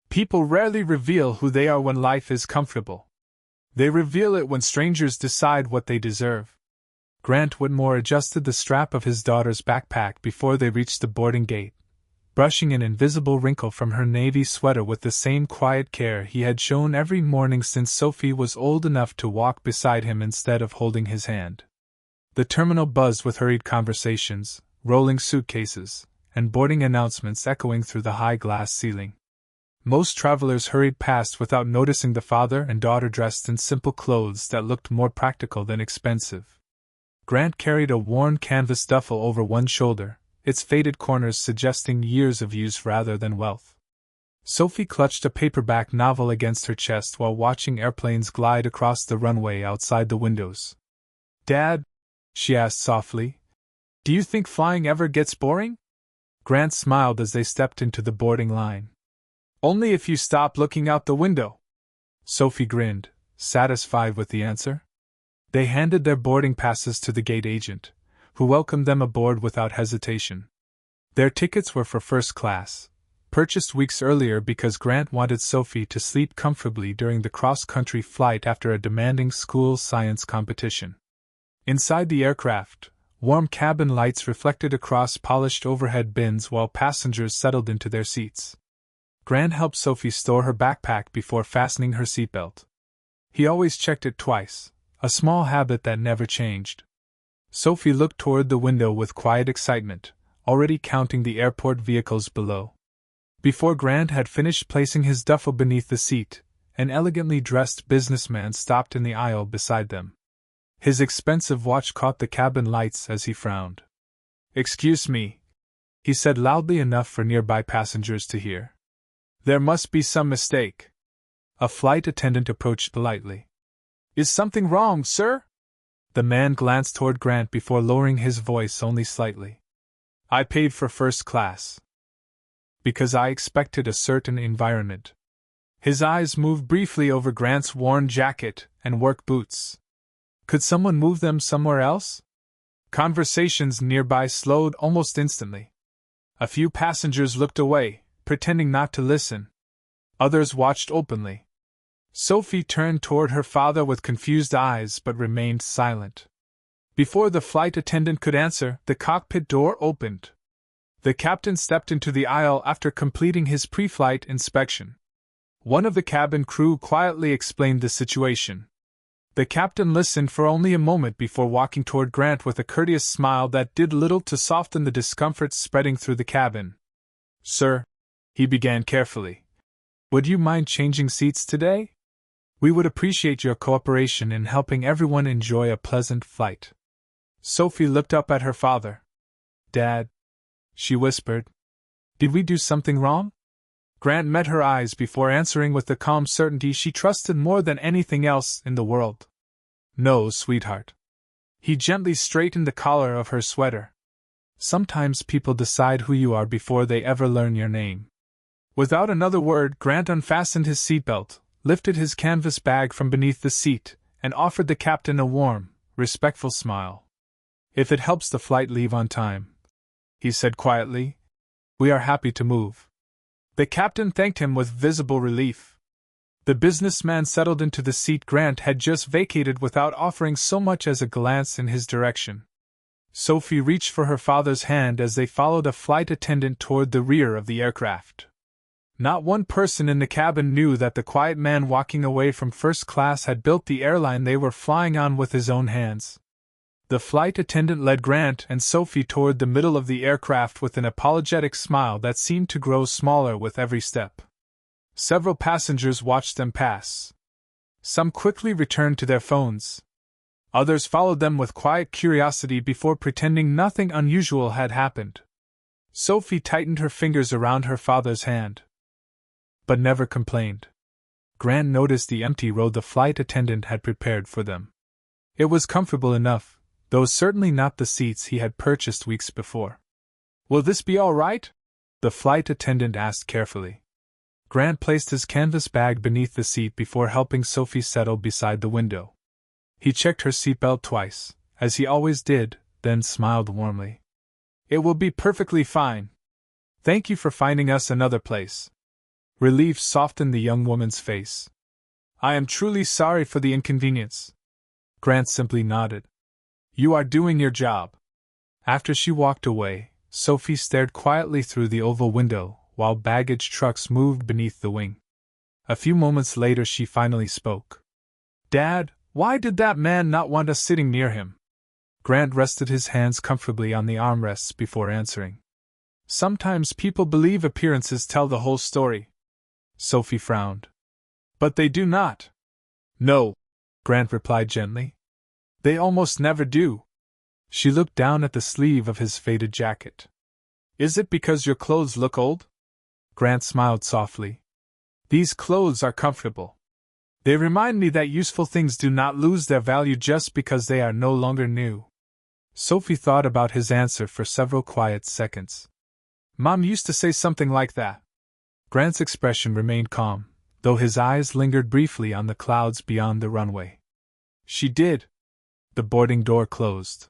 People rarely reveal who they are when life is comfortable. They reveal it when strangers decide what they deserve. Grant Whitmore adjusted the strap of his daughter's backpack before they reached the boarding gate, brushing an invisible wrinkle from her navy sweater with the same quiet care he had shown every morning since Sophie was old enough to walk beside him instead of holding his hand. The terminal buzzed with hurried conversations, rolling suitcases, and boarding announcements echoing through the high glass ceiling. Most travelers hurried past without noticing the father and daughter dressed in simple clothes that looked more practical than expensive. Grant carried a worn canvas duffel over one shoulder, its faded corners suggesting years of use rather than wealth. Sophie clutched a paperback novel against her chest while watching airplanes glide across the runway outside the windows. "Dad," she asked softly, "do you think flying ever gets boring?" Grant smiled as they stepped into the boarding line. "Only if you stop looking out the window." Sophie grinned, satisfied with the answer. They handed their boarding passes to the gate agent, who welcomed them aboard without hesitation. Their tickets were for first class, purchased weeks earlier because Grant wanted Sophie to sleep comfortably during the cross-country flight after a demanding school science competition. Inside the aircraft, warm cabin lights reflected across polished overhead bins while passengers settled into their seats. Grant helped Sophie store her backpack before fastening her seatbelt. He always checked it twice, a small habit that never changed. Sophie looked toward the window with quiet excitement, already counting the airport vehicles below. Before Grant had finished placing his duffel beneath the seat, an elegantly dressed businessman stopped in the aisle beside them. His expensive watch caught the cabin lights as he frowned. "Excuse me," he said loudly enough for nearby passengers to hear. "There must be some mistake." A flight attendant approached politely. "Is something wrong, sir?" The man glanced toward Grant before lowering his voice only slightly. "I paid for first class because I expected a certain environment." His eyes moved briefly over Grant's worn jacket and work boots. Could someone move them somewhere else? Conversations nearby slowed almost instantly. A few passengers looked away, pretending not to listen. Others watched openly. Sophie turned toward her father with confused eyes but remained silent. Before the flight attendant could answer, the cockpit door opened. The captain stepped into the aisle after completing his pre-flight inspection. One of the cabin crew quietly explained the situation. The captain listened for only a moment before walking toward Grant with a courteous smile that did little to soften the discomfort spreading through the cabin. "Sir," he began carefully, "would you mind changing seats today? We would appreciate your cooperation in helping everyone enjoy a pleasant flight." Sophie looked up at her father. "Dad," she whispered, "did we do something wrong?" Grant met her eyes before answering with the calm certainty she trusted more than anything else in the world. "No, sweetheart." He gently straightened the collar of her sweater. "Sometimes people decide who you are before they ever learn your name." Without another word, Grant unfastened his seatbelt, lifted his canvas bag from beneath the seat, and offered the captain a warm, respectful smile. "If it helps the flight leave on time," he said quietly, "we are happy to move." The captain thanked him with visible relief. The businessman settled into the seat Grant had just vacated without offering so much as a glance in his direction. Sophie reached for her father's hand as they followed a flight attendant toward the rear of the aircraft. Not one person in the cabin knew that the quiet man walking away from first class had built the airline they were flying on with his own hands. The flight attendant led Grant and Sophie toward the middle of the aircraft with an apologetic smile that seemed to grow smaller with every step. Several passengers watched them pass. Some quickly returned to their phones. Others followed them with quiet curiosity before pretending nothing unusual had happened. Sophie tightened her fingers around her father's hand, but never complained. Grant noticed the empty row the flight attendant had prepared for them. It was comfortable enough, though certainly not the seats he had purchased weeks before. "Will this be all right?" the flight attendant asked carefully. Grant placed his canvas bag beneath the seat before helping Sophie settle beside the window. He checked her seatbelt twice, as he always did, then smiled warmly. "It will be perfectly fine. Thank you for finding us another place." Relief softened the young woman's face. I am truly sorry for the inconvenience. Grant simply nodded. You are doing your job. After she walked away, Sophie stared quietly through the oval window while baggage trucks moved beneath the wing. A few moments later she finally spoke. Dad, why did that man not want us sitting near him? Grant rested his hands comfortably on the armrests before answering. Sometimes people believe appearances tell the whole story. Sophie frowned. But they do not. No, Grant replied gently. They almost never do. She looked down at the sleeve of his faded jacket. Is it because your clothes look old? Grant smiled softly. These clothes are comfortable. They remind me that useful things do not lose their value just because they are no longer new. Sophie thought about his answer for several quiet seconds. Mom used to say something like that. Grant's expression remained calm, though his eyes lingered briefly on the clouds beyond the runway. She did. The boarding door closed.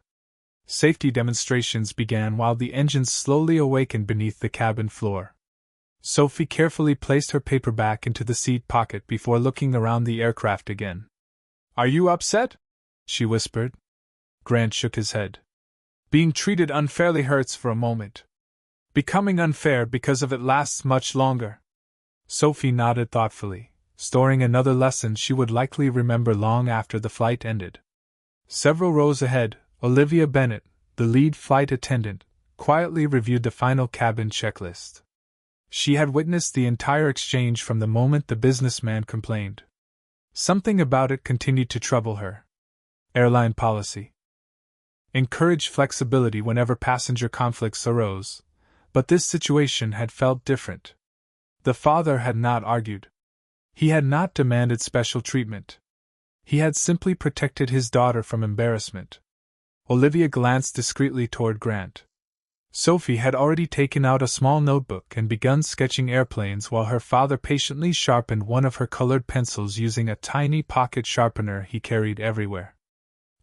Safety demonstrations began while the engines slowly awakened beneath the cabin floor. Sophie carefully placed her paper back into the seat pocket before looking around the aircraft again. Are you upset? She whispered. Grant shook his head. Being treated unfairly hurts for a moment. Becoming unfair because of it lasts much longer. Sophie nodded thoughtfully, storing another lesson she would likely remember long after the flight ended. Several rows ahead, Olivia Bennett, the lead flight attendant, quietly reviewed the final cabin checklist. She had witnessed the entire exchange from the moment the businessman complained. Something about it continued to trouble her. Airline policy. Encourage flexibility whenever passenger conflicts arose, but this situation had felt different. The father had not argued. He had not demanded special treatment. He had simply protected his daughter from embarrassment. Olivia glanced discreetly toward Grant. Sophie had already taken out a small notebook and begun sketching airplanes while her father patiently sharpened one of her colored pencils using a tiny pocket sharpener he carried everywhere.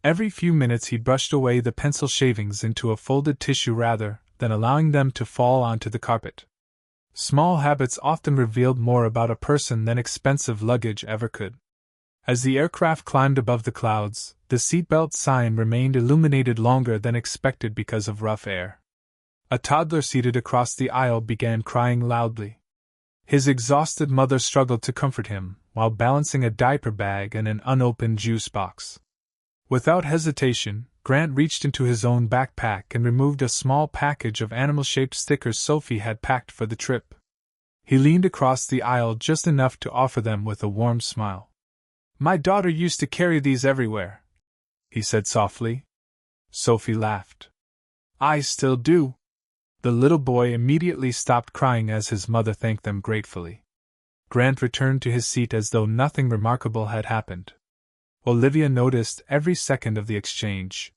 Every few minutes he brushed away the pencil shavings into a folded tissue rather than allowing them to fall onto the carpet. Small habits often revealed more about a person than expensive luggage ever could. As the aircraft climbed above the clouds, the seatbelt sign remained illuminated longer than expected because of rough air. A toddler seated across the aisle began crying loudly. His exhausted mother struggled to comfort him, while balancing a diaper bag and an unopened juice box. Without hesitation, Grant reached into his own backpack and removed a small package of animal-shaped stickers Sophie had packed for the trip. He leaned across the aisle just enough to offer them with a warm smile. My daughter used to carry these everywhere, he said softly. Sophie laughed. I still do. The little boy immediately stopped crying as his mother thanked them gratefully. Grant returned to his seat as though nothing remarkable had happened. Olivia noticed every second of the exchange.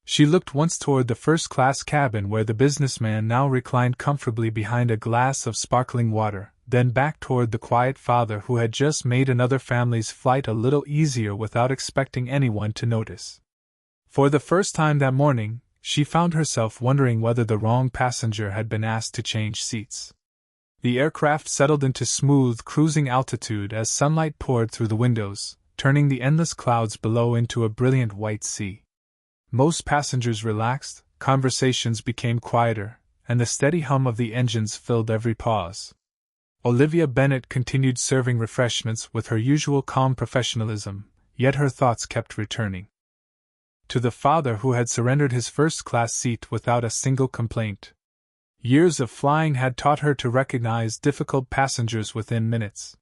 She looked once toward the first-class cabin where the businessman now reclined comfortably behind a glass of sparkling water, then back toward the quiet father who had just made another family's flight a little easier without expecting anyone to notice. For the first time that morning, she found herself wondering whether the wrong passenger had been asked to change seats. The aircraft settled into smooth cruising altitude as sunlight poured through the windows, turning the endless clouds below into a brilliant white sea. Most passengers relaxed, conversations became quieter, and the steady hum of the engines filled every pause. Olivia Bennett continued serving refreshments with her usual calm professionalism, yet her thoughts kept returning to the father who had surrendered his first-class seat without a single complaint. Years of flying had taught her to recognize difficult passengers within minutes.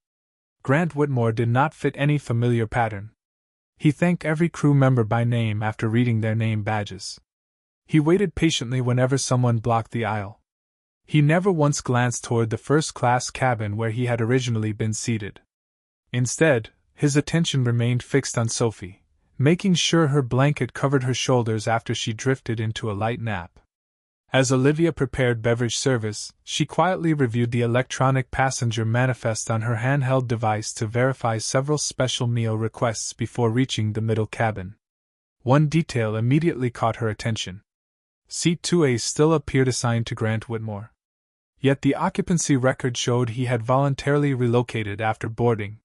Grant Whitmore did not fit any familiar pattern. He thanked every crew member by name after reading their name badges. He waited patiently whenever someone blocked the aisle. He never once glanced toward the first-class cabin where he had originally been seated. Instead, his attention remained fixed on Sophie, making sure her blanket covered her shoulders after she drifted into a light nap. As Olivia prepared beverage service, she quietly reviewed the electronic passenger manifest on her handheld device to verify several special meal requests before reaching the middle cabin. One detail immediately caught her attention. Seat 2A still appeared assigned to Grant Whitmore. Yet the occupancy record showed he had voluntarily relocated after boarding.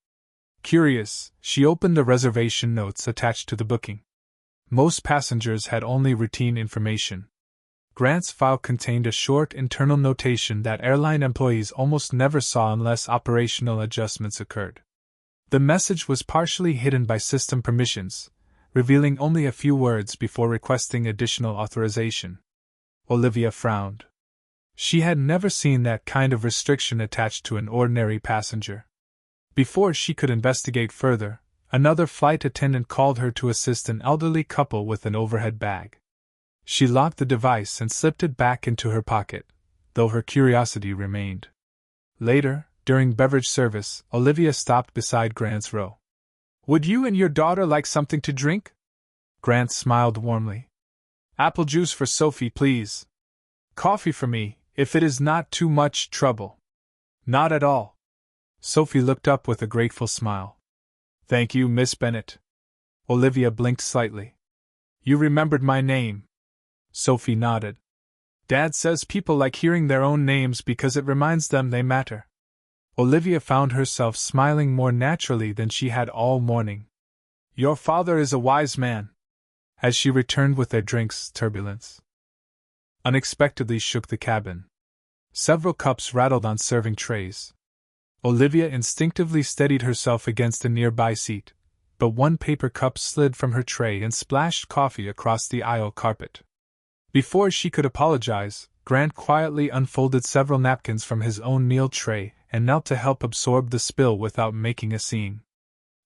Curious, she opened the reservation notes attached to the booking. Most passengers had only routine information. Grant's file contained a short internal notation that airline employees almost never saw unless operational adjustments occurred. The message was partially hidden by system permissions, revealing only a few words before requesting additional authorization. Olivia frowned. She had never seen that kind of restriction attached to an ordinary passenger. Before she could investigate further, another flight attendant called her to assist an elderly couple with an overhead bag. She locked the device and slipped it back into her pocket, though her curiosity remained. Later, during beverage service, Olivia stopped beside Grant's row. "Would you and your daughter like something to drink?" Grant smiled warmly. "Apple juice for Sophie, please. Coffee for me, if it is not too much trouble." "Not at all." Sophie looked up with a grateful smile. "Thank you, Miss Bennet." Olivia blinked slightly. "You remembered my name." Sophie nodded. "Dad says people like hearing their own names because it reminds them they matter." Olivia found herself smiling more naturally than she had all morning. "Your father is a wise man," as she returned with their drinks. Turbulence unexpectedly shook the cabin. Several cups rattled on serving trays. Olivia instinctively steadied herself against a nearby seat, but one paper cup slid from her tray and splashed coffee across the aisle carpet. Before she could apologize, Grant quietly unfolded several napkins from his own meal tray and knelt to help absorb the spill without making a scene.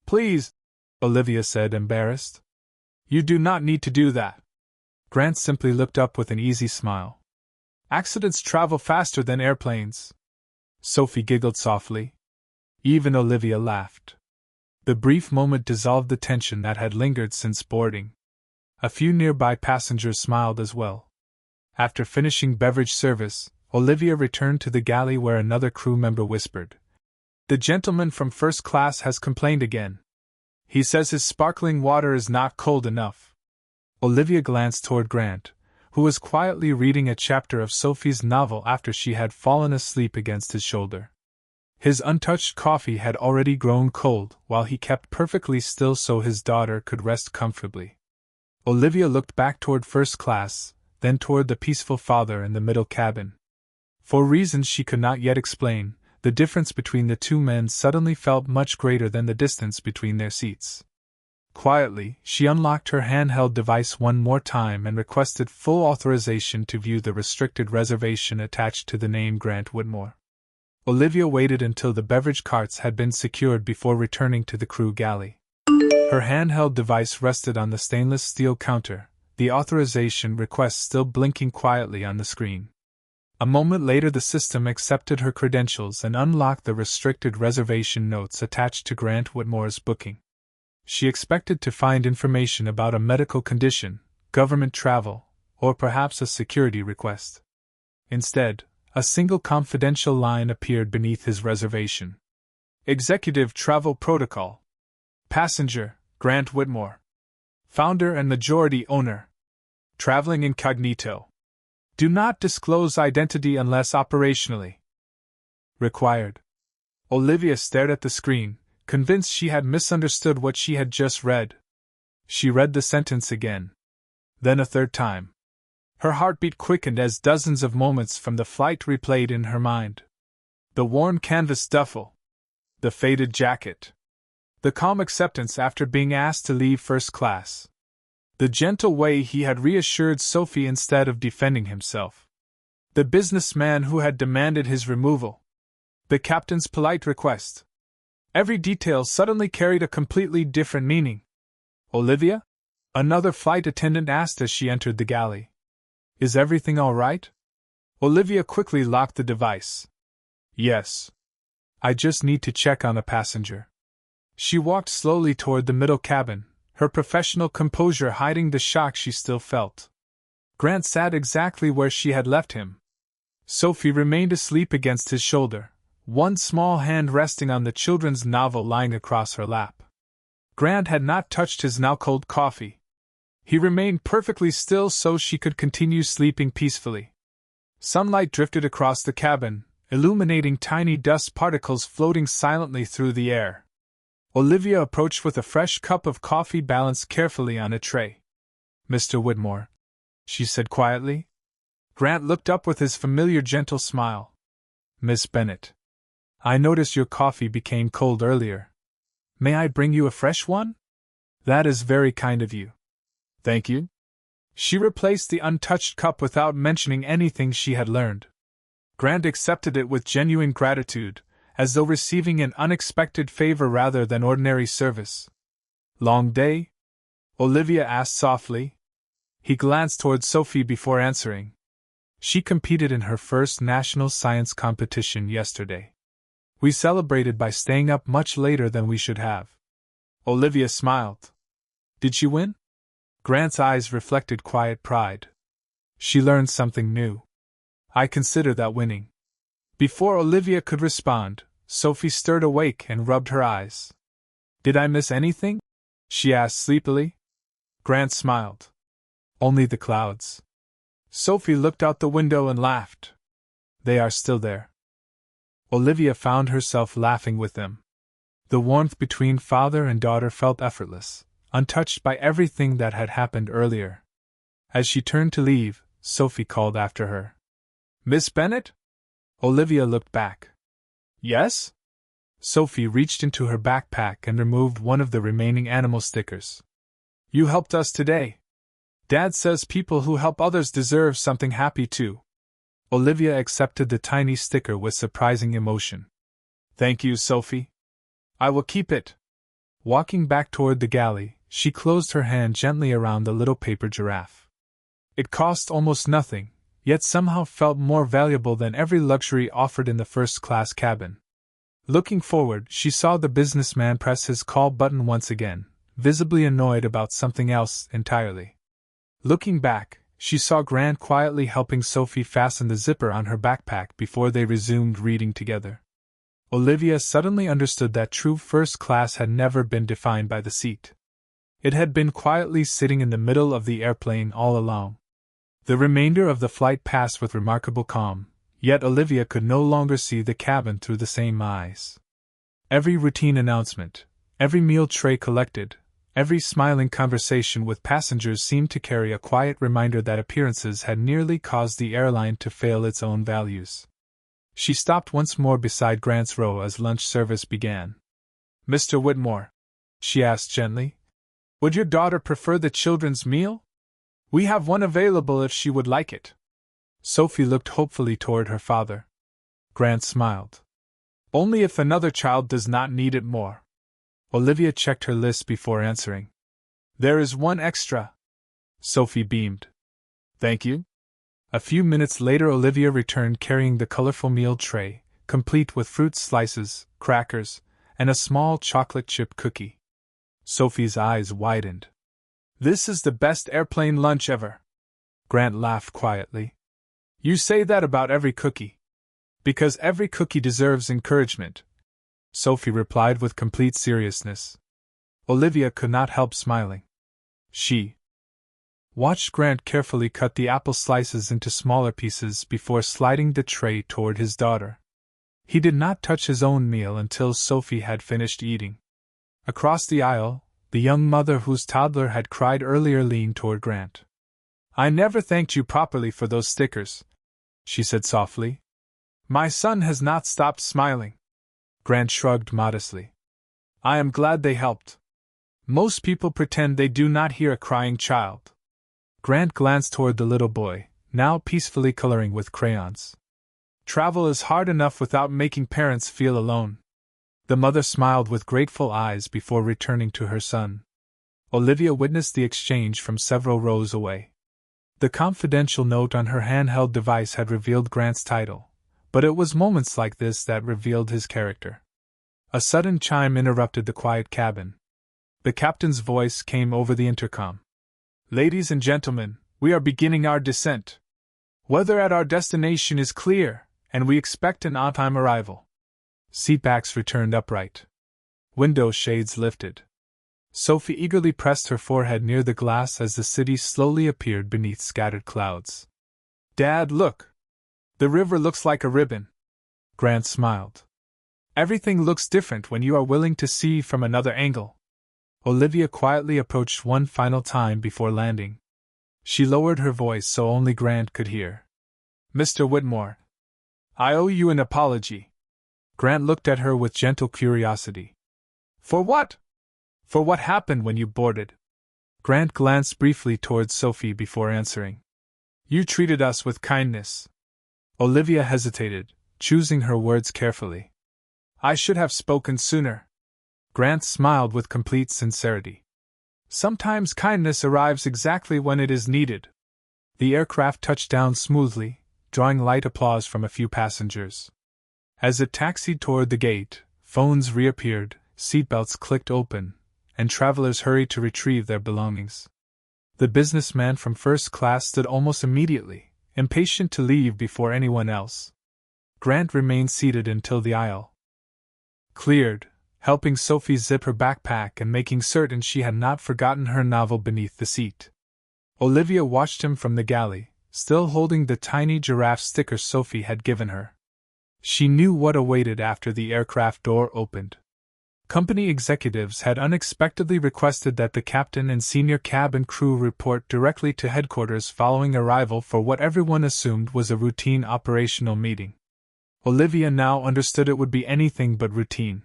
"Please," Olivia said, embarrassed. "You do not need to do that." Grant simply looked up with an easy smile. "Accidents travel faster than airplanes." Sophie giggled softly. Even Olivia laughed. The brief moment dissolved the tension that had lingered since boarding. A few nearby passengers smiled as well. After finishing beverage service, Olivia returned to the galley where another crew member whispered, "The gentleman from first class has complained again. He says his sparkling water is not cold enough." Olivia glanced toward Grant, who was quietly reading a chapter of Sophie's novel after she had fallen asleep against his shoulder. His untouched coffee had already grown cold, while he kept perfectly still so his daughter could rest comfortably. Olivia looked back toward first class, then toward the peaceful father in the middle cabin. For reasons she could not yet explain, the difference between the two men suddenly felt much greater than the distance between their seats. Quietly, she unlocked her handheld device one more time and requested full authorization to view the restricted reservation attached to the name Grant Whitmore. Olivia waited until the beverage carts had been secured before returning to the crew galley. Her handheld device rested on the stainless steel counter, the authorization request still blinking quietly on the screen. A moment later the system accepted her credentials and unlocked the restricted reservation notes attached to Grant Whitmore's booking. She expected to find information about a medical condition, government travel, or perhaps a security request. Instead, a single confidential line appeared beneath his reservation. Executive Travel Protocol. Passenger, Grant Whitmore. Founder and majority owner. Traveling incognito. Do not disclose identity unless operationally required. Olivia stared at the screen, convinced she had misunderstood what she had just read. She read the sentence again. Then a third time. Her heartbeat quickened as dozens of moments from the flight replayed in her mind. The worn canvas duffel. The faded jacket. The calm acceptance after being asked to leave first class. The gentle way he had reassured Sophie instead of defending himself. The businessman who had demanded his removal. The captain's polite request. Every detail suddenly carried a completely different meaning. "Olivia?" another flight attendant asked as she entered the galley. "Is everything all right?" Olivia quickly locked the device. "Yes. I just need to check on a passenger." She walked slowly toward the middle cabin, her professional composure hiding the shock she still felt. Grant sat exactly where she had left him. Sophie remained asleep against his shoulder, one small hand resting on the children's novel lying across her lap. Grant had not touched his now-cold coffee. He remained perfectly still so she could continue sleeping peacefully. Sunlight drifted across the cabin, illuminating tiny dust particles floating silently through the air. Olivia approached with a fresh cup of coffee balanced carefully on a tray. "Mr. Whitmore," she said quietly. Grant looked up with his familiar gentle smile. "Miss Bennet, I noticed your coffee became cold earlier. May I bring you a fresh one?" "That is very kind of you." "Thank you." She replaced the untouched cup without mentioning anything she had learned. Grant accepted it with genuine gratitude, as though receiving an unexpected favor rather than ordinary service. "Long day?" Olivia asked softly. He glanced toward Sophie before answering. "She competed in her first national science competition yesterday. We celebrated by staying up much later than we should have." Olivia smiled. "Did she win?" Grant's eyes reflected quiet pride. "She learned something new. I consider that winning." Before Olivia could respond, Sophie stirred awake and rubbed her eyes. "Did I miss anything?" she asked sleepily. Grant smiled. "Only the clouds." Sophie looked out the window and laughed. "They are still there." Olivia found herself laughing with them. The warmth between father and daughter felt effortless, untouched by everything that had happened earlier. As she turned to leave, Sophie called after her. "Miss Bennet?" Olivia looked back. "Yes?" Sophie reached into her backpack and removed one of the remaining animal stickers. "You helped us today. Dad says people who help others deserve something happy too." Olivia accepted the tiny sticker with surprising emotion. "Thank you, Sophie. I will keep it." Walking back toward the galley, she closed her hand gently around the little paper giraffe. It cost almost nothing, yet somehow felt more valuable than every luxury offered in the first-class cabin. Looking forward, she saw the businessman press his call button once again, visibly annoyed about something else entirely. Looking back, she saw Grant quietly helping Sophie fasten the zipper on her backpack before they resumed reading together. Olivia suddenly understood that true first class had never been defined by the seat. It had been quietly sitting in the middle of the airplane all along. The remainder of the flight passed with remarkable calm, yet Olivia could no longer see the cabin through the same eyes. Every routine announcement, every meal tray collected, every smiling conversation with passengers seemed to carry a quiet reminder that appearances had nearly caused the airline to fail its own values. She stopped once more beside Grant's row as lunch service began. "Mr. Whitmore," she asked gently, "would your daughter prefer the children's meal? We have one available if she would like it." Sophie looked hopefully toward her father. Grant smiled. "Only if another child does not need it more." Olivia checked her list before answering. "There is one extra." Sophie beamed. "Thank you." A few minutes later Olivia returned carrying the colorful meal tray, complete with fruit slices, crackers, and a small chocolate chip cookie. Sophie's eyes widened. "This is the best airplane lunch ever." Grant laughed quietly. "You say that about every cookie." "Because every cookie deserves encouragement," Sophie replied with complete seriousness. Olivia could not help smiling. She watched Grant carefully cut the apple slices into smaller pieces before sliding the tray toward his daughter. He did not touch his own meal until Sophie had finished eating. Across the aisle, the young mother whose toddler had cried earlier leaned toward Grant. "I never thanked you properly for those stickers," she said softly. "My son has not stopped smiling." Grant shrugged modestly. "I am glad they helped. Most people pretend they do not hear a crying child." Grant glanced toward the little boy, now peacefully coloring with crayons. "Travel is hard enough without making parents feel alone." The mother smiled with grateful eyes before returning to her son. Olivia witnessed the exchange from several rows away. The confidential note on her handheld device had revealed Grant's title, but it was moments like this that revealed his character. A sudden chime interrupted the quiet cabin. The captain's voice came over the intercom. "Ladies and gentlemen, we are beginning our descent. Weather at our destination is clear, and we expect an on-time arrival." Seatbacks returned upright. Window shades lifted. Sophie eagerly pressed her forehead near the glass as the city slowly appeared beneath scattered clouds. "Dad, look!" The river looks like a ribbon. Grant smiled. Everything looks different when you are willing to see from another angle. Olivia quietly approached one final time before landing. She lowered her voice so only Grant could hear. Mr. Whitmore, I owe you an apology. Grant looked at her with gentle curiosity. For what? For what happened when you boarded? Grant glanced briefly towards Sophie before answering. You treated us with kindness. Olivia hesitated, choosing her words carefully. I should have spoken sooner. Grant smiled with complete sincerity. Sometimes kindness arrives exactly when it is needed. The aircraft touched down smoothly, drawing light applause from a few passengers. As it taxied toward the gate, phones reappeared, seatbelts clicked open, and travelers hurried to retrieve their belongings. The businessman from first class stood almost immediately, impatient to leave before anyone else. Grant remained seated until the aisle cleared, helping Sophie zip her backpack and making certain she had not forgotten her novel beneath the seat. Olivia watched him from the galley, still holding the tiny giraffe sticker Sophie had given her. She knew what awaited after the aircraft door opened. Company executives had unexpectedly requested that the captain and senior cabin crew report directly to headquarters following arrival for what everyone assumed was a routine operational meeting. Olivia now understood it would be anything but routine.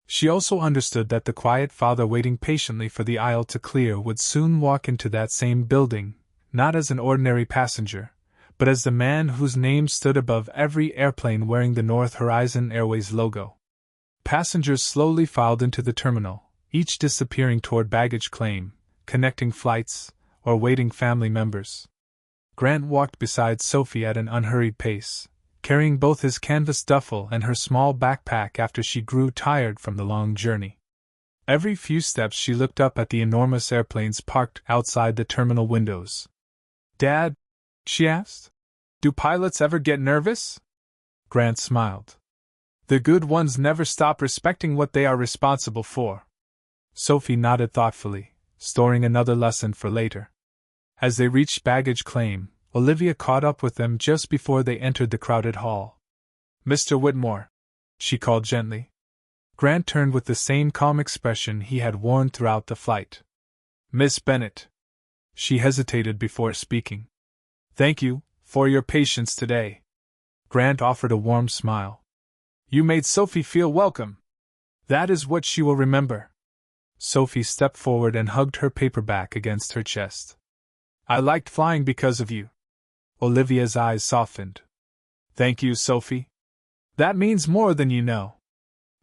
She also understood that the quiet father waiting patiently for the aisle to clear would soon walk into that same building, not as an ordinary passenger, but as the man whose name stood above every airplane wearing the North Horizon Airways logo. Passengers slowly filed into the terminal, each disappearing toward baggage claim, connecting flights, or waiting family members. Grant walked beside Sophie at an unhurried pace, carrying both his canvas duffel and her small backpack after she grew tired from the long journey. Every few steps she looked up at the enormous airplanes parked outside the terminal windows. Dad? She asked. Do pilots ever get nervous? Grant smiled. The good ones never stop respecting what they are responsible for. Sophie nodded thoughtfully, storing another lesson for later. As they reached baggage claim, Olivia caught up with them just before they entered the crowded hall. Mr. Whitmore, she called gently. Grant turned with the same calm expression he had worn throughout the flight. Miss Bennet. She hesitated before speaking. Thank you for your patience today. Grant offered a warm smile. You made Sophie feel welcome. That is what she will remember. Sophie stepped forward and hugged her paperback against her chest. I liked flying because of you. Olivia's eyes softened. Thank you, Sophie. That means more than you know.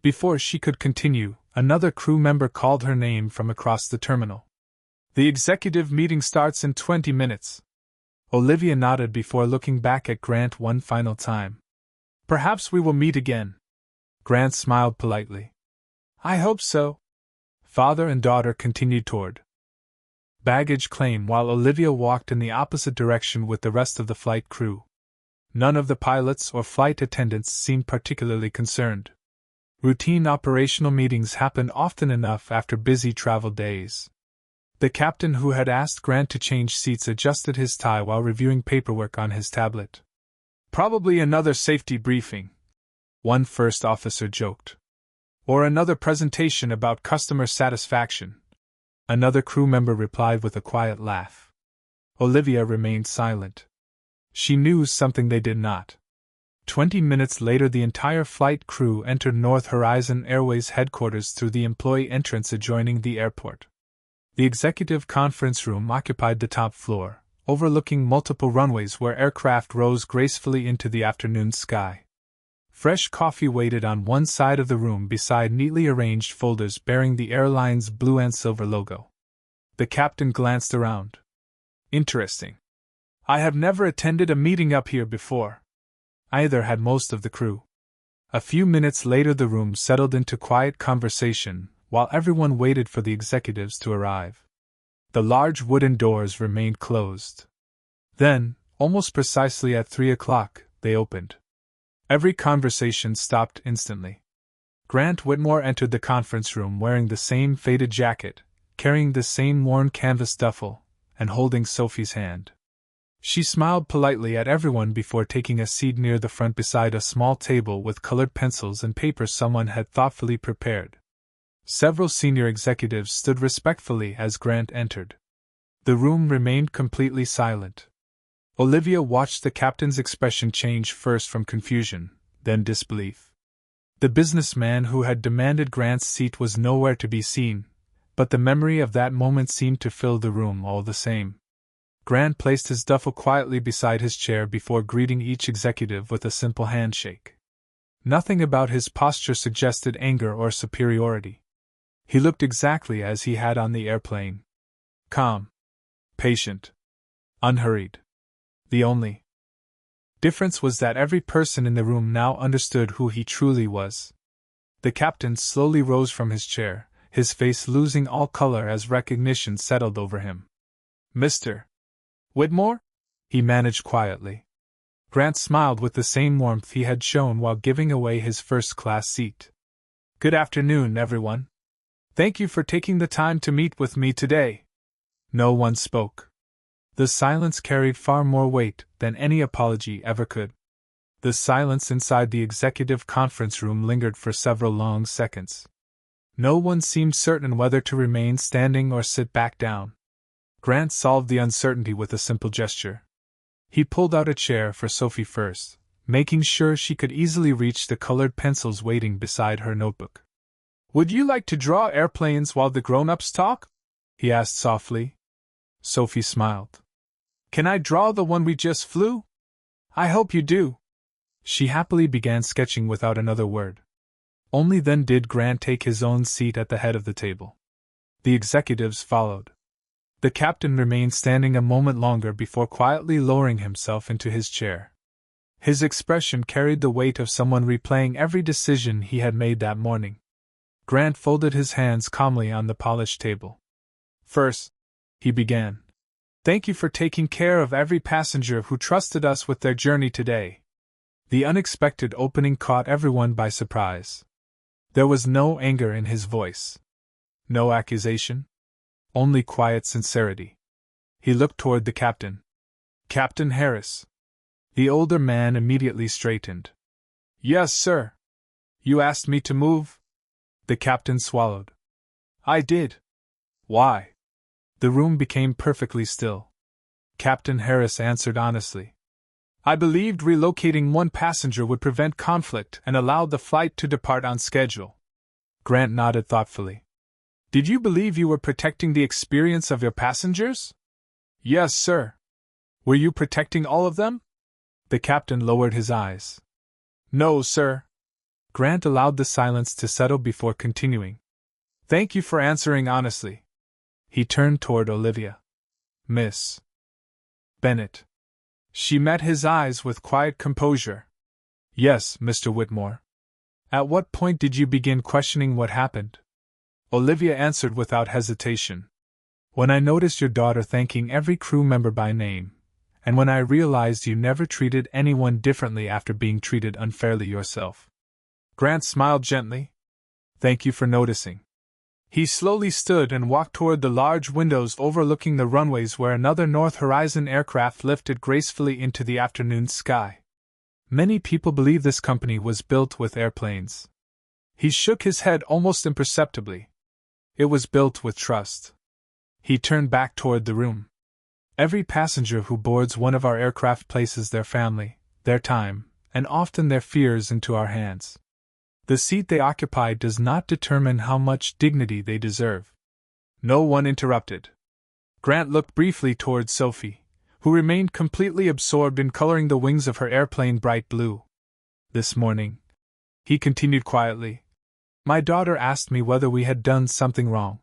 Before she could continue, another crew member called her name from across the terminal. The executive meeting starts in 20 minutes. Olivia nodded before looking back at Grant one final time. Perhaps we will meet again. Grant smiled politely. I hope so. Father and daughter continued toward baggage claim while Olivia walked in the opposite direction with the rest of the flight crew. None of the pilots or flight attendants seemed particularly concerned. Routine operational meetings happened often enough after busy travel days. The captain who had asked Grant to change seats adjusted his tie while reviewing paperwork on his tablet. Probably another safety briefing, one first officer joked. Or another presentation about customer satisfaction, another crew member replied with a quiet laugh. Olivia remained silent. She knew something they did not. 20 minutes later, the entire flight crew entered North Horizon Airways headquarters through the employee entrance adjoining the airport. The executive conference room occupied the top floor, overlooking multiple runways where aircraft rose gracefully into the afternoon sky. Fresh coffee waited on one side of the room beside neatly arranged folders bearing the airline's blue and silver logo. The captain glanced around. Interesting. I have never attended a meeting up here before. Either had most of the crew. A few minutes later, the room settled into quiet conversation while everyone waited for the executives to arrive. The large wooden doors remained closed. Then, almost precisely at 3 o'clock, they opened. Every conversation stopped instantly. Grant Whitmore entered the conference room wearing the same faded jacket, carrying the same worn canvas duffel, and holding Sophie's hand. She smiled politely at everyone before taking a seat near the front beside a small table with colored pencils and paper someone had thoughtfully prepared. Several senior executives stood respectfully as Grant entered. The room remained completely silent. Olivia watched the captain's expression change first from confusion, then disbelief. The businessman who had demanded Grant's seat was nowhere to be seen, but the memory of that moment seemed to fill the room all the same. Grant placed his duffel quietly beside his chair before greeting each executive with a simple handshake. Nothing about his posture suggested anger or superiority. He looked exactly as he had on the airplane. Calm. Patient. Unhurried. The only difference was that every person in the room now understood who he truly was. The captain slowly rose from his chair, his face losing all color as recognition settled over him. "Mr. Whitmore?" he managed quietly. Grant smiled with the same warmth he had shown while giving away his first-class seat. "Good afternoon, everyone. Thank you for taking the time to meet with me today." No one spoke. The silence carried far more weight than any apology ever could. The silence inside the executive conference room lingered for several long seconds. No one seemed certain whether to remain standing or sit back down. Grant solved the uncertainty with a simple gesture. He pulled out a chair for Sophie first, making sure she could easily reach the colored pencils waiting beside her notebook. "Would you like to draw airplanes while the grown-ups talk?" he asked softly. Sophie smiled. "Can I draw the one we just flew?" "I hope you do." She happily began sketching without another word. Only then did Grant take his own seat at the head of the table. The executives followed. The captain remained standing a moment longer before quietly lowering himself into his chair. His expression carried the weight of someone replaying every decision he had made that morning. Grant folded his hands calmly on the polished table. "First," he began, "thank you for taking care of every passenger who trusted us with their journey today." The unexpected opening caught everyone by surprise. There was no anger in his voice. No accusation. Only quiet sincerity. He looked toward the captain. "Captain Harris." The older man immediately straightened. "Yes, sir. You asked me to move?" The captain swallowed. "I did." "Why?" The room became perfectly still. Captain Harris answered honestly. "I believed relocating one passenger would prevent conflict and allow the flight to depart on schedule." Grant nodded thoughtfully. "Did you believe you were protecting the experience of your passengers?" "Yes, sir." "Were you protecting all of them?" The captain lowered his eyes. "No, sir." Grant allowed the silence to settle before continuing. "Thank you for answering honestly." He turned toward Olivia. "Miss Bennett." She met his eyes with quiet composure. "Yes, Mr. Whitmore." "At what point did you begin questioning what happened?" Olivia answered without hesitation. "When I noticed your daughter thanking every crew member by name, and when I realized you never treated anyone differently after being treated unfairly yourself." Grant smiled gently. "Thank you for noticing." He slowly stood and walked toward the large windows overlooking the runways where another North Horizon aircraft lifted gracefully into the afternoon sky. Many people believe this company was built with airplanes. He shook his head almost imperceptibly. It was built with trust. He turned back toward the room. "Every passenger who boards one of our aircraft places their family, their time, and often their fears into our hands. The seat they occupy does not determine how much dignity they deserve." No one interrupted. Grant looked briefly toward Sophie, who remained completely absorbed in coloring the wings of her airplane bright blue. "This morning," he continued quietly, "my daughter asked me whether we had done something wrong."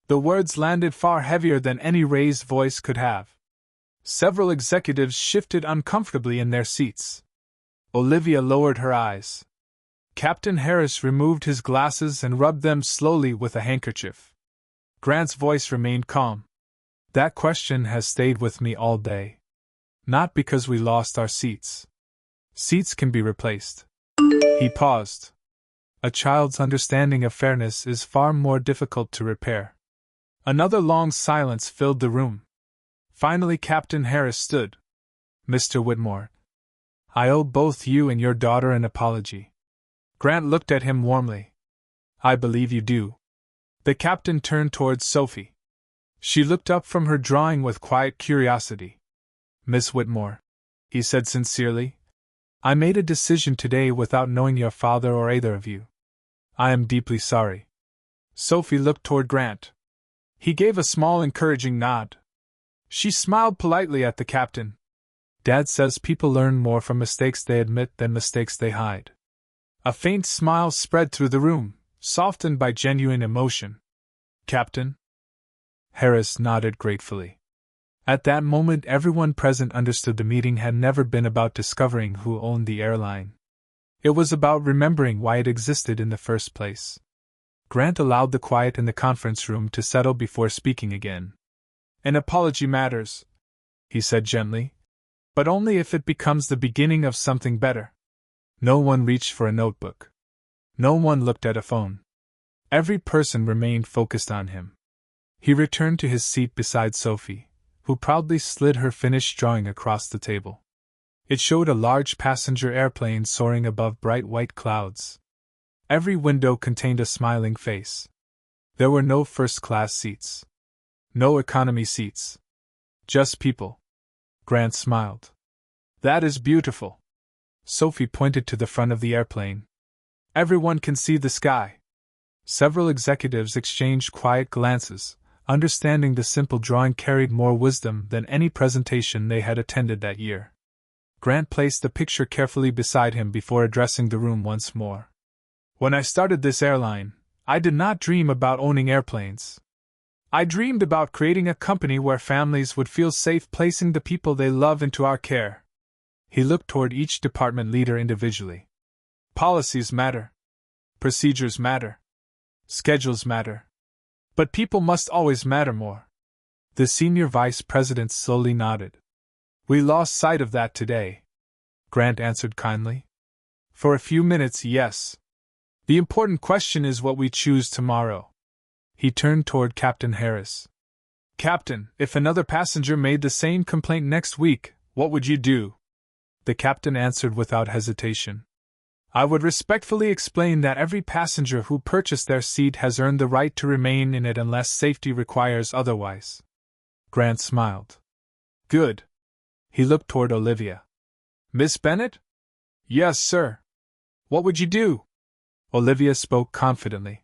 The words landed far heavier than any raised voice could have. Several executives shifted uncomfortably in their seats. Olivia lowered her eyes. Captain Harris removed his glasses and rubbed them slowly with a handkerchief. Grant's voice remained calm. "That question has stayed with me all day. Not because we lost our seats. Seats can be replaced." He paused. A child's understanding of fairness is far more difficult to repair. Another long silence filled the room. Finally, Captain Harris stood. Mr. Whitmore. I owe both you and your daughter an apology. Grant looked at him warmly. I believe you do. The captain turned towards Sophie. She looked up from her drawing with quiet curiosity. Miss Whitmore, he said sincerely, I made a decision today without knowing your father or either of you. I am deeply sorry. Sophie looked toward Grant. He gave a small encouraging nod. She smiled politely at the captain. Dad says people learn more from mistakes they admit than mistakes they hide. A faint smile spread through the room, softened by genuine emotion. Captain? Harris nodded gratefully. At that moment, everyone present understood the meeting had never been about discovering who owned the airline. It was about remembering why it existed in the first place. Grant allowed the quiet in the conference room to settle before speaking again. An apology matters, he said gently, but only if it becomes the beginning of something better. No one reached for a notebook. No one looked at a phone. Every person remained focused on him. He returned to his seat beside Sophie, who proudly slid her finished drawing across the table. It showed a large passenger airplane soaring above bright white clouds. Every window contained a smiling face. There were no first-class seats. No economy seats. Just people. Grant smiled. That is beautiful. Sophie pointed to the front of the airplane. Everyone can see the sky. Several executives exchanged quiet glances, understanding the simple drawing carried more wisdom than any presentation they had attended that year. Grant placed the picture carefully beside him before addressing the room once more. When I started this airline, I did not dream about owning airplanes. I dreamed about creating a company where families would feel safe placing the people they love into our care. He looked toward each department leader individually. Policies matter. Procedures matter. Schedules matter. But people must always matter more. The senior vice president slowly nodded. We lost sight of that today, Grant answered kindly. For a few minutes, yes. The important question is what we choose tomorrow. He turned toward Captain Harris. Captain, if another passenger made the same complaint next week, what would you do? The captain answered without hesitation. I would respectfully explain that every passenger who purchased their seat has earned the right to remain in it unless safety requires otherwise. Grant smiled. Good. He looked toward Olivia. Miss Bennet? Yes, sir. What would you do? Olivia spoke confidently.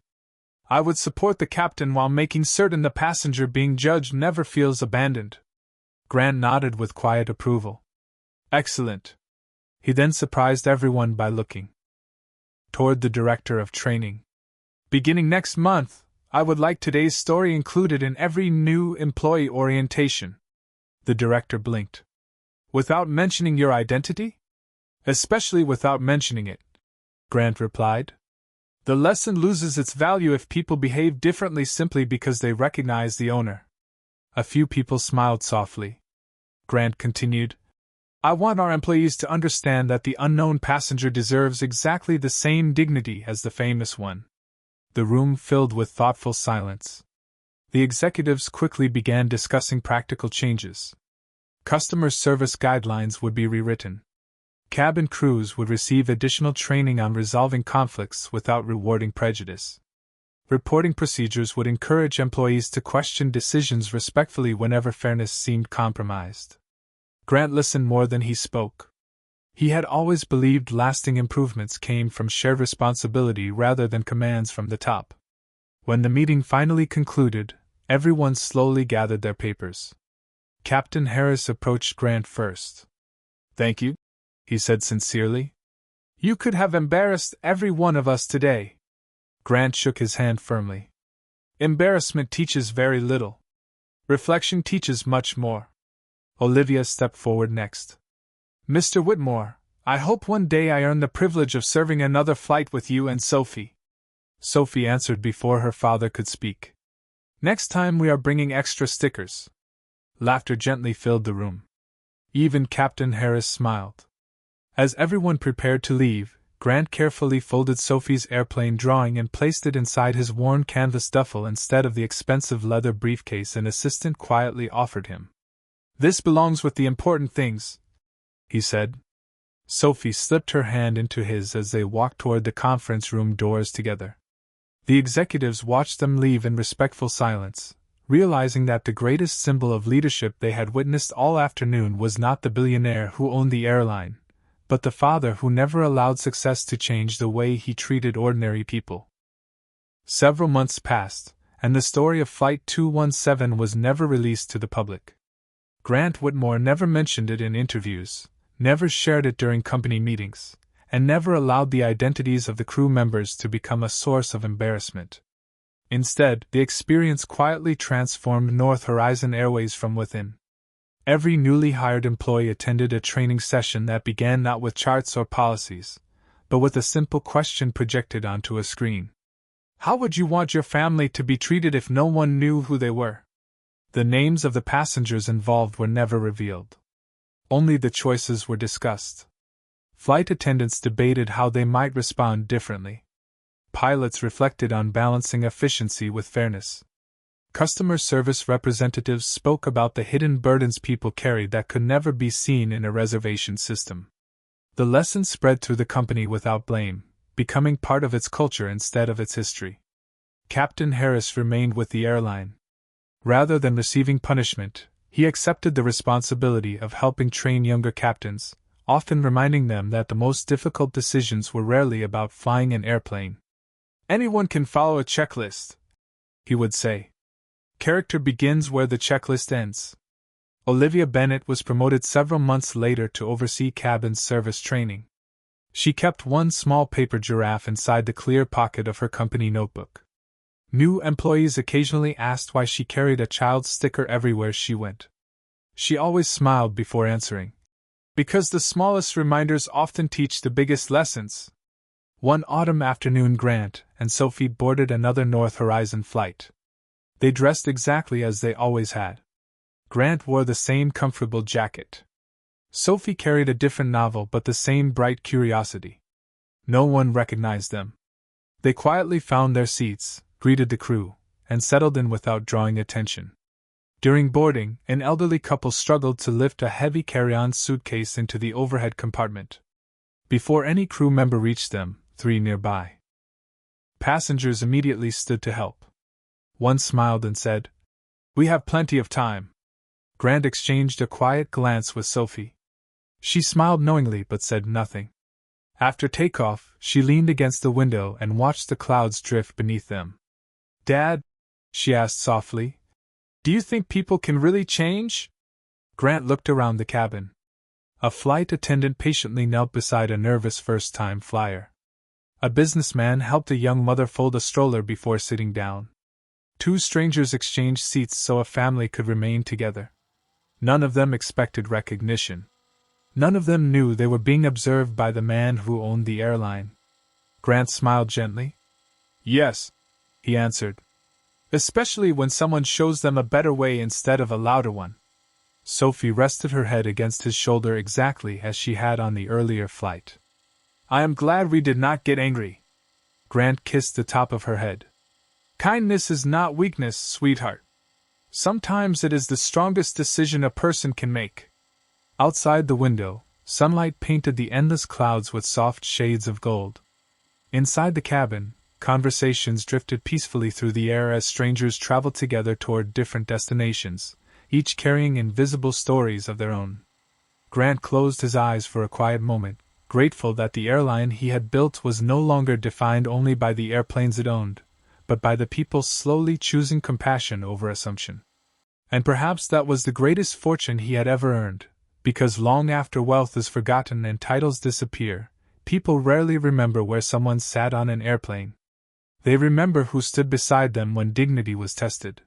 I would support the captain while making certain the passenger being judged never feels abandoned. Grant nodded with quiet approval. Excellent. He then surprised everyone by looking toward the director of training. Beginning next month, I would like today's story included in every new employee orientation. The director blinked. Without mentioning your identity? Especially without mentioning it, Grant replied. The lesson loses its value if people behave differently simply because they recognize the owner. A few people smiled softly. Grant continued. I want our employees to understand that the unknown passenger deserves exactly the same dignity as the famous one. The room filled with thoughtful silence. The executives quickly began discussing practical changes. Customer service guidelines would be rewritten. Cabin crews would receive additional training on resolving conflicts without rewarding prejudice. Reporting procedures would encourage employees to question decisions respectfully whenever fairness seemed compromised. Grant listened more than he spoke. He had always believed lasting improvements came from shared responsibility rather than commands from the top. When the meeting finally concluded, everyone slowly gathered their papers. Captain Harris approached Grant first. Thank you, he said sincerely. You could have embarrassed every one of us today. Grant shook his hand firmly. Embarrassment teaches very little. Reflection teaches much more. Olivia stepped forward next. Mr. Whitmore, I hope one day I earn the privilege of serving another flight with you and Sophie. Sophie answered before her father could speak. Next time we are bringing extra stickers. Laughter gently filled the room. Even Captain Harris smiled. As everyone prepared to leave, Grant carefully folded Sophie's airplane drawing and placed it inside his worn canvas duffel instead of the expensive leather briefcase an assistant quietly offered him. This belongs with the important things, he said. Sophie slipped her hand into his as they walked toward the conference room doors together. The executives watched them leave in respectful silence, realizing that the greatest symbol of leadership they had witnessed all afternoon was not the billionaire who owned the airline, but the father who never allowed success to change the way he treated ordinary people. Several months passed, and the story of Flight 217 was never released to the public. Grant Whitmore never mentioned it in interviews, never shared it during company meetings, and never allowed the identities of the crew members to become a source of embarrassment. Instead, the experience quietly transformed North Horizon Airways from within. Every newly hired employee attended a training session that began not with charts or policies, but with a simple question projected onto a screen. How would you want your family to be treated if no one knew who they were? The names of the passengers involved were never revealed. Only the choices were discussed. Flight attendants debated how they might respond differently. Pilots reflected on balancing efficiency with fairness. Customer service representatives spoke about the hidden burdens people carried that could never be seen in a reservation system. The lesson spread through the company without blame, becoming part of its culture instead of its history. Captain Harris remained with the airline. Rather than receiving punishment, he accepted the responsibility of helping train younger captains, often reminding them that the most difficult decisions were rarely about flying an airplane. Anyone can follow a checklist, he would say. Character begins where the checklist ends. Olivia Bennett was promoted several months later to oversee cabin service training. She kept one small paper giraffe inside the clear pocket of her company notebook. New employees occasionally asked why she carried a child's sticker everywhere she went. She always smiled before answering. Because the smallest reminders often teach the biggest lessons. One autumn afternoon, Grant and Sophie boarded another North Horizon flight. They dressed exactly as they always had. Grant wore the same comfortable jacket. Sophie carried a different novel but the same bright curiosity. No one recognized them. They quietly found their seats, greeted the crew, and settled in without drawing attention. During boarding, an elderly couple struggled to lift a heavy carry-on suitcase into the overhead compartment. Before any crew member reached them, 3 nearby passengers immediately stood to help. One smiled and said, "We have plenty of time." Grant exchanged a quiet glance with Sophie. She smiled knowingly but said nothing. After takeoff, she leaned against the window and watched the clouds drift beneath them. "Dad," she asked softly, "do you think people can really change?" Grant looked around the cabin. A flight attendant patiently knelt beside a nervous first-time flyer. A businessman helped a young mother fold a stroller before sitting down. 2 strangers exchanged seats so a family could remain together. None of them expected recognition. None of them knew they were being observed by the man who owned the airline. Grant smiled gently. "Yes," he answered. "Especially when someone shows them a better way instead of a louder one." Sophie rested her head against his shoulder exactly as she had on the earlier flight. "I am glad we did not get angry." Grant kissed the top of her head. "Kindness is not weakness, sweetheart. Sometimes it is the strongest decision a person can make." Outside the window, sunlight painted the endless clouds with soft shades of gold. Inside the cabin, conversations drifted peacefully through the air as strangers traveled together toward different destinations, each carrying invisible stories of their own. Grant closed his eyes for a quiet moment, grateful that the airline he had built was no longer defined only by the airplanes it owned, but by the people slowly choosing compassion over assumption. And perhaps that was the greatest fortune he had ever earned, because long after wealth is forgotten and titles disappear, people rarely remember where someone sat on an airplane. They remember who stood beside them when dignity was tested.